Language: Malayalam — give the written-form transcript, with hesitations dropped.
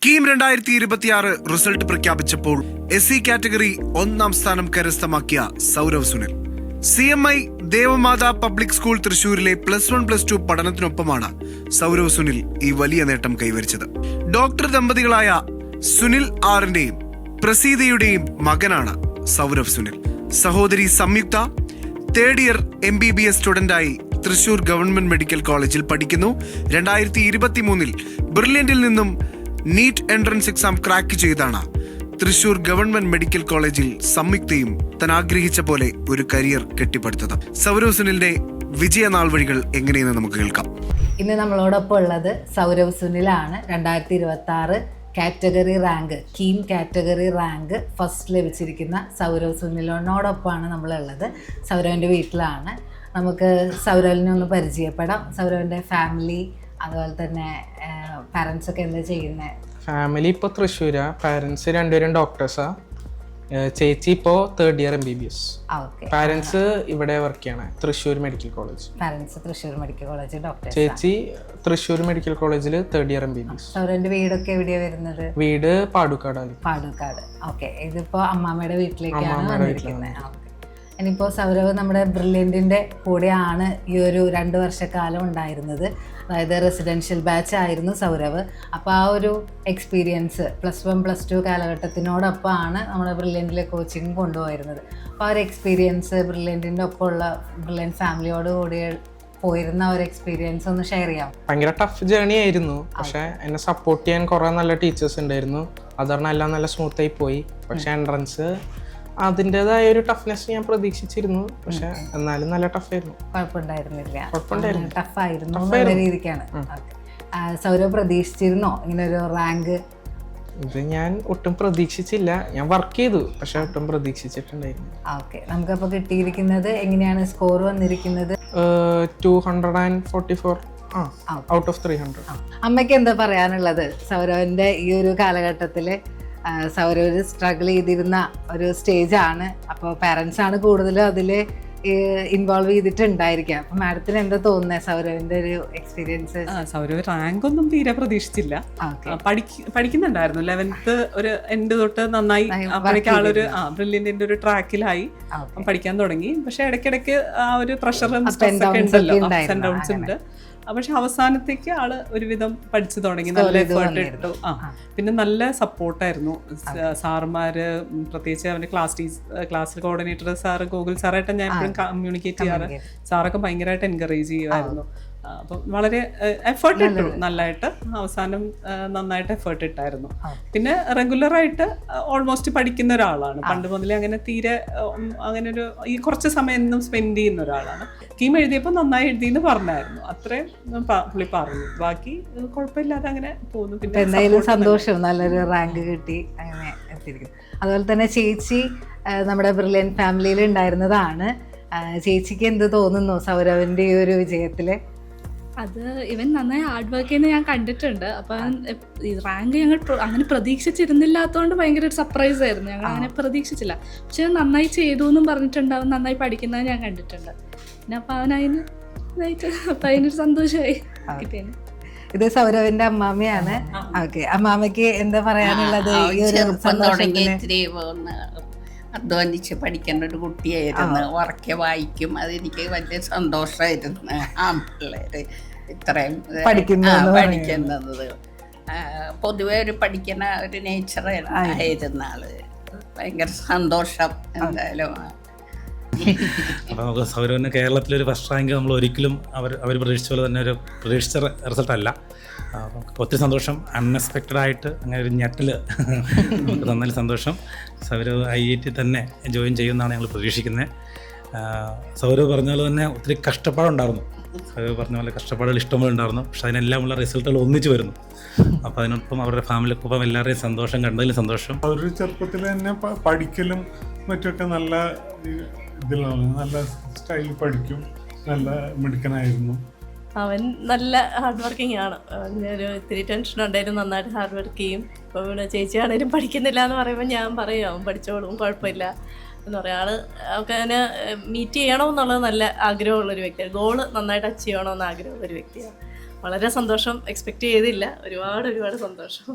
കീം 2026 റിസൾട്ട് പ്രഖ്യാപിച്ചപ്പോൾ SC കാറ്റഗറി 1ാം സ്ഥാനം കരസ്ഥമാക്കിയ Saurav Sunil. CMI Devamatha public school തൃശൂരിലെ +1+2 പഠനത്തിനൊപ്പമാണ് സൗരവ് സുനിൽ ഈ വലിയ നേട്ടം കൈവരിച്ചത്. ഡോക്ടർ ദമ്പതികളായ സുനിൽ ആറിന്റെയും പ്രസീതയുടെയും മകനാണ് സൗരവ് സുനിൽ. സഹോദരി സംയുക്ത തേർഡ് ഇയർ MBBS സ്റ്റുഡന്റായി തൃശൂർ ഗവൺമെന്റ് മെഡിക്കൽ കോളേജിൽ പഠിക്കുന്നു. 2023 ബ്രില്യന്റിൽ നിന്നും നീറ്റ് എൻട്രൻസ് എക്സാം ക്രാക്ക് ചെയ്താണ് തൃശൂർ ഗവൺമെന്റ് മെഡിക്കൽ കോളേജിൽ സംയുക്തയും താൻ ആഗ്രഹിച്ച പോലെ ഒരു കരിയർ കെട്ടിപ്പടുത്തത്. സൗരവ് സുനിലിന്റെ വിജയനാൾ വഴികൾ എങ്ങനെയെന്ന് നമുക്ക് കേൾക്കാം. ഇന്ന് നമ്മളോടൊപ്പം ഉള്ളത് സൗരവ് സുനിലാണ്. 2026 category rank KEAM category rank first ലഭിച്ചിരിക്കുന്ന സൗരവ് സുനിലിനോടൊപ്പമാണ് നമ്മളുള്ളത്. സൗരവിൻ്റെ വീട്ടിലാണ്. നമുക്ക് സൗരവിനെ ഒന്ന് പരിചയപ്പെടാം. സൗരവിൻ്റെ ഫാമിലി, അതുപോലെ തന്നെ പാരൻസ് ഒക്കെ എന്താ ചെയ്യുന്നത്? ഫാമിലി ഇപ്പോൾ തൃശ്ശൂരാ. പാരൻസ് രണ്ടുപേരും ഡോക്ടേഴ്സാ. ചേച്ചി ഇപ്പോൾ തേർഡ് ഇയർ MBBS. പാരൻസ് ഇവിടെ വർക്ക് ചെയ്യണേ Thrissur medical college. Parents Thrissur medical college doctor. ചേച്ചി തൃശ്ശൂർ മെഡിക്കൽ കോളേജിൽ തേർഡ് ഇയർ MBBS. സൗരവിന്റെ വീടൊക്കെ എവിടെയാ വരുന്നത്? വീട് പാടുക്കാടാണ്. പാടുക്കാട്. ഓക്കെ. ഇതിപ്പോ അമ്മാമ്മയുടെ വീട്ടിലേക്കാണ് വന്നിരിക്കുന്നത്. ഇനിയിപ്പോൾ സൗരവ് നമ്മുടെ ബ്രില്യൻറ്റിൻ്റെ കൂടെയാണ് ഈ ഒരു 2 വർഷക്കാലം ഉണ്ടായിരുന്നത്. അതായത് റെസിഡൻഷ്യൽ ബാച്ച് ആയിരുന്നു സൗരവ്. അപ്പോൾ ആ ഒരു എക്സ്പീരിയൻസ് +1+2 കാലഘട്ടത്തിനോടൊപ്പമാണ് നമ്മുടെ ബ്രില്യൻറ്റിലെ കോച്ചിങ് കൊണ്ടുപോയിരുന്നത്. അപ്പോൾ ആ ഒരു എക്സ്പീരിയൻസ് ബ്രില്യൻറ്റിൻ്റെ ഒപ്പമുള്ള ബ്രില്യൻറ്റ് ഫാമിലിയോട് കൂടി പോയിരുന്ന ഒരു എക്സ്പീരിയൻസ് ഒന്ന് ഷെയർ ചെയ്യാം. ഭയങ്കര ടഫ് ജേർണി ആയിരുന്നു. പക്ഷേ എന്നെ സപ്പോർട്ട് ചെയ്യാൻ കുറേ നല്ല ടീച്ചേഴ്സ് ഉണ്ടായിരുന്നു. അതുകൊണ്ട് എല്ലാം നല്ല സ്മൂത്തായി പോയി. പക്ഷേ എൻട്രൻസ് അതിൻ്റെതായ ഒരു ടഫ്നെസ് ഞാൻ പ്രതീക്ഷിച്ചിരുന്നു. പക്ഷെ എന്നാലും നല്ല ടഫായിരുന്നു. കുഴപ്പമുണ്ടായിരുന്നില്ല. ടഫായിരുന്നു നല്ല രീതിക്കാണ്. സൗരവ് പ്രതീക്ഷിച്ചിരുന്നോ ഇങ്ങനെ ഒരു റാങ്ക്? ഇത് ഞാൻ ഒട്ടും പ്രതീക്ഷിച്ചില്ല. ഞാൻ വർക്ക് ചെയ്തു, പക്ഷെ ഒട്ടും പ്രതീക്ഷിച്ചിട്ടുണ്ടായിരുന്നു. ഓക്കെ. നമുക്കപ്പോൾ കിട്ടിയിരിക്കുന്നത് എങ്ങനെയാണ് സ്കോർ വന്നിരിക്കുന്നത്? 244 ഔട്ട് ഓഫ് 300. അമ്മയ്ക്ക് എന്താ പറയാനുള്ളത് സൗരവിൻ്റെ ഈ ഒരു കാലഘട്ടത്തിൽ? സൗരവ് സ്ട്രഗിൾ ചെയ്തിരുന്ന ഒരു സ്റ്റേജാണ്. അപ്പോൾ പാരൻസ് ആണ് കൂടുതലും അതിൽ ഇൻവോൾവ് ചെയ്തിട്ടുണ്ടായിരിക്കുക. അപ്പം മാഡത്തിന് എന്താ തോന്നുന്നത് സൗരവിൻ്റെ ഒരു എക്സ്പീരിയൻസ്? സൗരവ് റാങ്ക് ഒന്നും തീരെ പ്രതീക്ഷിച്ചില്ല. പഠിക്കുന്നുണ്ടായിരുന്നു. 11th ഒരു എൻഡ് തൊട്ട് നന്നായി അപ്പോഴേക്കും ആളൊരു ബ്രില്യന്റിന്റെ ഒരു ട്രാക്കിലായി പഠിക്കാൻ തുടങ്ങി. പക്ഷെ ഇടയ്ക്കിടയ്ക്ക് ആ ഒരു പ്രഷറും സ്ട്രെസ്സൊക്കെ ഉണ്ടല്ലോ, അപ്സ് ആൻഡ് ഡൗൺസ് ഉണ്ട്. പക്ഷെ അവസാനത്തേക്ക് ആള് ഒരുവിധം പഠിച്ചു തുടങ്ങി. നല്ല എഫേർട്ട് ഇട്ടു. പിന്നെ നല്ല സപ്പോർട്ടായിരുന്നു സാറുമാര്, പ്രത്യേകിച്ച് അവന്റെ ക്ലാസ് കോർഡിനേറ്റർ സാറ് ഗോകുൽ സാറായിട്ട് ഞാൻ എപ്പോഴും കമ്മ്യൂണിക്കേറ്റ് ചെയ്യാറ്. സാറൊക്കെ ഭയങ്കരമായിട്ട് എൻകറേജ് ചെയ്യുമായിരുന്നു. അപ്പം വളരെ എഫേർട്ട് ഇട്ടു നല്ലതായിട്ട്. അവസാനം നന്നായിട്ട് എഫേർട്ട് ഇട്ടായിരുന്നു. പിന്നെ റെഗുലറായിട്ട് ഓൾമോസ്റ്റ് പഠിക്കുന്ന ഒരാളാണ്. പണ്ട് മുതലേ അങ്ങനെ തീരെ അങ്ങനെ ഒരു ഈ കുറച്ച് സമയം എന്നും സ്പെൻഡ് ചെയ്യുന്ന ഒരാളാണ്. കീം എഴുതിയപ്പോൾ നന്നായി എഴുതിയെന്ന് പറഞ്ഞായിരുന്നു. അത്രയും പുള്ളി പറഞ്ഞു. ബാക്കി കുഴപ്പമില്ലാതെ അങ്ങനെ പോകുന്നു. പിന്നെ എന്തായാലും സന്തോഷം, നല്ലൊരു റാങ്ക് കിട്ടി അങ്ങനെ എത്തിയിരിക്കുന്നു. അതുപോലെ തന്നെ ചേച്ചി നമ്മുടെ ബ്രില്യൻറ്റ് ഫാമിലിയിൽ ഉണ്ടായിരുന്നതാണ്. ചേച്ചിക്ക് എന്ത് തോന്നുന്നു സൗരവിൻ്റെ ഈ ഒരു വിജയത്തിൽ? അത് ഇവൻ നന്നായി ഹാർഡ് വർക്ക് ചെയ്യുന്നത് ഞാൻ കണ്ടിട്ടുണ്ട്. അപ്പം ഈ റാങ്ക് ഞങ്ങൾ അങ്ങനെ പ്രതീക്ഷിച്ചിരുന്നില്ലാത്തതുകൊണ്ട് ഭയങ്കര ഒരു സർപ്രൈസ് ആയിരുന്നു. ഞങ്ങൾ അങ്ങനെ പ്രതീക്ഷിച്ചില്ല. പക്ഷെ നന്നായി ചെയ്തു എന്നും പറഞ്ഞിട്ടുണ്ടാവും. നന്നായി പഠിക്കുന്നത് ഞാൻ കണ്ടിട്ടുണ്ട്. പിന്നെ അപ്പം അതിനൊരു സന്തോഷമായി കിട്ടിയത്. ഇത് സൗരവിന്റെ അമ്മാമ്മയാണ്. ഓക്കെ. അമ്മാമ്മയ്ക്ക് എന്താ പറയാനുള്ളത്? അധ്വാനിച്ച് പഠിക്കേണ്ട ഒരു കുട്ടിയായിരുന്നു. ഉറക്കെ വായിക്കും. അതെനിക്ക് വലിയ സന്തോഷമായിരുന്നു. ആ പിള്ളേര് ഇത്രയും പഠിക്കുന്നത് പൊതുവെ ഒരു പഠിക്കുന്ന ഒരു നേച്ചർ ആയിരുന്ന ആള്. ഭയങ്കര സന്തോഷം. എന്തായാലും അപ്പോൾ നമുക്ക് സൗരവിന് കേരളത്തിലൊരു ഫസ്റ്റ് റാങ്ക് നമ്മൾ ഒരിക്കലും അവർ പ്രതീക്ഷിച്ച പോലെ തന്നെ ഒരു പ്രതീക്ഷിച്ച റിസൾട്ടല്ല. ഒത്തിരി സന്തോഷം. അൺഎക്സ്പെക്റ്റഡ് ആയിട്ട് അങ്ങനെ ഒരു ഞെട്ടൽ നമുക്ക് തന്നതിൽ സന്തോഷം. സൗരവ് IIT തന്നെ ജോയിൻ ചെയ്യുമെന്നാണ് ഞങ്ങൾ പ്രതീക്ഷിക്കുന്നത്. സൗരവ് പറഞ്ഞ പോലെ തന്നെ ഒത്തിരി കഷ്ടപ്പാടുണ്ടായിരുന്നു. സൗരവ് പറഞ്ഞ പോലെ കഷ്ടപ്പാടുകൾ ഇഷ്ടംപോലെ ഉണ്ടായിരുന്നു. പക്ഷെ അതിനെല്ലാമുള്ള റിസൾട്ടുകൾ ഒന്നിച്ച് വരുന്നു. അപ്പോൾ അതിനൊപ്പം അവരുടെ ഫാമിലിക്കൊപ്പം എല്ലാവരുടെയും സന്തോഷം കണ്ടതിൽ സന്തോഷം. അവർ ചെറുപ്പത്തിൽ തന്നെ പഠിക്കലും മറ്റൊക്കെ നല്ല ഇതിലാണ്. നല്ല സ്റ്റൈൽ പഠിക്കും. നല്ല മിടുക്കനായിരുന്നു. അവൻ നല്ല ഹാർഡ് വർക്കിംഗ് ആണ്. ഒരു ഇത്തിരി ടെൻഷൻ ഉണ്ടായിരുന്നു. നന്നായിട്ട് ഹാർഡ് വർക്ക് ചെയ്യും. ഇപ്പോൾ ഇവിടെ ചേച്ചിയാണേലും പഠിക്കുന്നില്ല എന്ന് പറയുമ്പോൾ ഞാൻ പറയും അവൻ പഠിച്ചോളും, കുഴപ്പമില്ല എന്ന് പറയാം. അവൾക്ക് അതിനെ മീറ്റ് ചെയ്യണമെന്നുള്ളത് നല്ല ആഗ്രഹമുള്ളൊരു വ്യക്തിയാണ്. ഗോള് നന്നായിട്ട് അച്ചീവ് ചെയ്യണമെന്ന് ആഗ്രഹമുള്ളൊരു വ്യക്തിയാണ്. വളരെ സന്തോഷം, എക്സ്പെക്റ്റ് ചെയ്തില്ല. ഒരുപാട് സന്തോഷം.